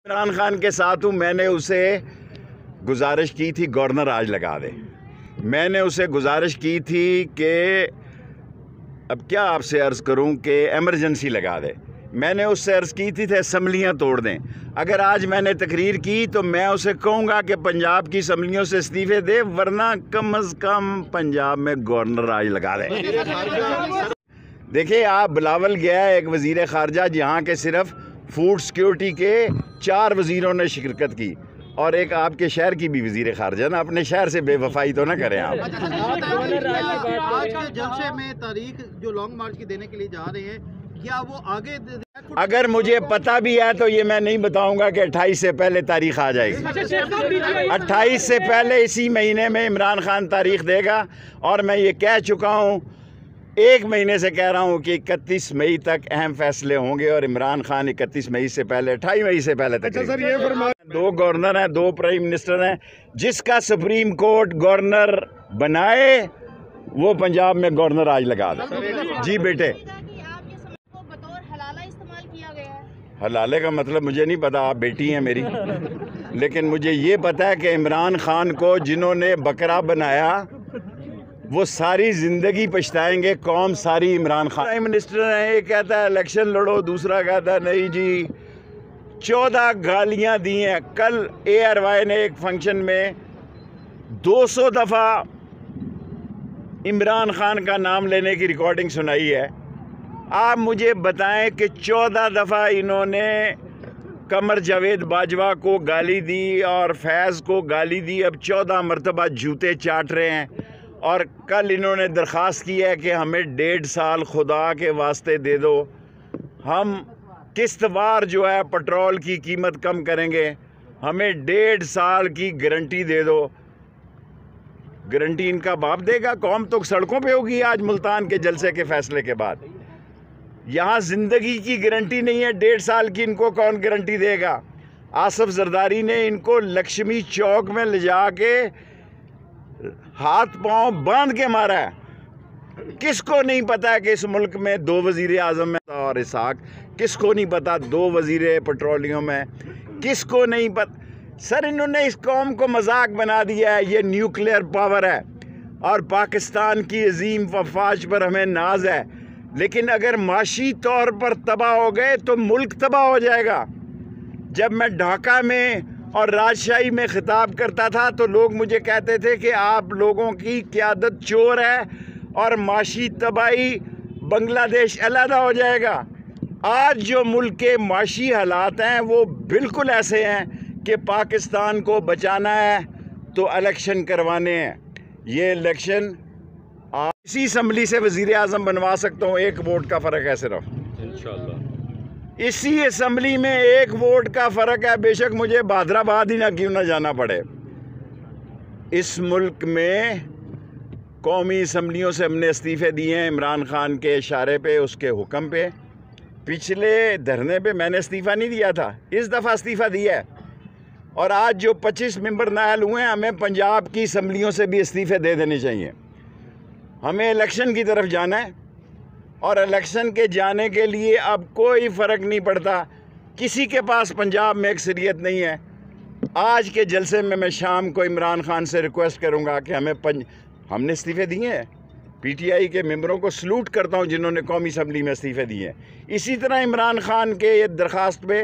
इमरान खान के साथ हूँ। मैंने उसे गुजारिश की थी गवर्नर आज लगा दे। मैंने उसे गुजारिश की थी कि अब क्या आपसे अर्ज़ करूं कि एमरजेंसी लगा दे। मैंने उससे अर्ज़ की थी असम्बलियाँ तोड़ दें। अगर आज मैंने तकरीर की तो मैं उसे कहूँगा कि पंजाब की असम्बलियों से इस्तीफ़े दे, वरना कम अज़ कम पंजाब में गवर्नर आज लगा दे। देखिए, आप बिलावल गया है एक वज़ीर ख़ारजा जहाँ के सिर्फ फूड सिक्योरिटी के 4 वज़ीरों ने शिरकत की, और एक आपके शहर की भी वज़ीर ख़ारजा ना। अपने शहर से बेवफाई तो ना करें आप। आज के जलसे में तारीख जो लॉन्ग मार्च की देने के लिए जा रहे हैं, क्या वो आगे अगर मुझे पता भी है तो ये मैं नहीं बताऊंगा कि 28 से पहले तारीख आ जाएगी। 28 से पहले इसी महीने में इमरान खान तारीख देगा, और मैं ये कह चुका हूँ, 1 महीने से कह रहा हूँ कि 31 मई तक अहम फैसले होंगे, और इमरान खान 31 मई से पहले 28 मई से पहले तक। सर, ये फरमा 2 गवर्नर हैं, 2 प्राइम मिनिस्टर हैं। जिसका सुप्रीम कोर्ट गवर्नर बनाए वो पंजाब में गवर्नर आज लगा दे। जी बेटे, हलाले का मतलब मुझे नहीं पता, आप बेटी हैं मेरी। लेकिन मुझे ये पता है कि इमरान खान को जिन्होंने बकरा बनाया वो सारी ज़िंदगी पछताएंगे। कौम सारी इमरान खान। प्राइम मिनिस्टर है, एक कहता है इलेक्शन लड़ो, दूसरा कहता है नहीं जी। 14 गालियाँ दी हैं। कल ARY ने एक फंक्शन में 200 दफ़ा इमरान खान का नाम लेने की रिकॉर्डिंग सुनाई है। आप मुझे बताएं कि 14 दफ़ा इन्होंने कमर जावेद बाजवा को गाली दी और फैज़ को गाली दी। अब 14 मरतबा जूते चाट रहे हैं, और कल इन्होंने दरख्वास्त की है कि हमें 1.5 साल खुदा के वास्ते दे दो, हम किस्तवार जो है पेट्रोल की कीमत कम करेंगे, हमें 1.5 साल की गारंटी दे दो। गारंटी इनका बाप देगा? कौम तो सड़कों पे होगी आज मुल्तान के जलसे के फैसले के बाद। यहाँ ज़िंदगी की गारंटी नहीं है, 1.5 साल की इनको कौन गारंटी देगा? आसफ जरदारी ने इनको लक्ष्मी चौक में ले जा के हाथ पांव बांध के मारा है। किसको नहीं पता है कि इस मुल्क में 2 वज़ीर आज़म हैं और इसाक? किसको नहीं पता 2 वज़ीर पेट्रोलियम है? किसको नहीं पता? सर, इन्होंने इस कौम को मजाक बना दिया है। ये न्यूक्लियर पावर है और पाकिस्तान की अजीम अफवाज पर हमें नाज है, लेकिन अगर माशी तौर पर तबाह हो गए तो मुल्क तबाह हो जाएगा। जब मैं ढाका में और राजशाही में खिताब करता था तो लोग मुझे कहते थे कि आप लोगों की क़यादत चोर है और माशी तबाही बांग्लादेश अलहदा हो जाएगा। आज जो मुल्क के माशी हालात हैं वो बिल्कुल ऐसे हैं कि पाकिस्तान को बचाना है तो इलेक्शन करवाने हैं। ये इलेक्शन इसी असम्बली से वज़ीर आज़म बनवा सकता हूँ। 1 वोट का फ़र्क है सिर्फ, इंशाअल्लाह। इसी असम्बली में 1 वोट का फ़र्क है, बेशक मुझे बहादराबाद ही ना क्यों ना जाना पड़े। इस मुल्क में कौमी असम्बलियों से हमने इस्तीफ़े दिए हैं इमरान खान के इशारे पे, उसके हुक्म पे। पिछले धरने पे मैंने इस्तीफ़ा नहीं दिया था, इस दफ़ा इस्तीफ़ा दिया है। और आज जो 25 मेंबर नायल हुए हैं, हमें पंजाब की असम्बलियों से भी इस्तीफ़े दे देने चाहिए। हमें इलेक्शन की तरफ जाना है, और इलेक्शन के जाने के लिए अब कोई फ़र्क नहीं पड़ता किसी के पास पंजाब में अक्सरियत नहीं है। आज के जलसे में मैं शाम को इमरान खान से रिक्वेस्ट करूंगा कि हमने इस्तीफ़े दिए हैं। PTI के मेंबरों को सलूट करता हूं जिन्होंने कौमी असम्बली में इस्तीफ़े दिए हैं। इसी तरह इमरान खान के ये दरख्वास्त पे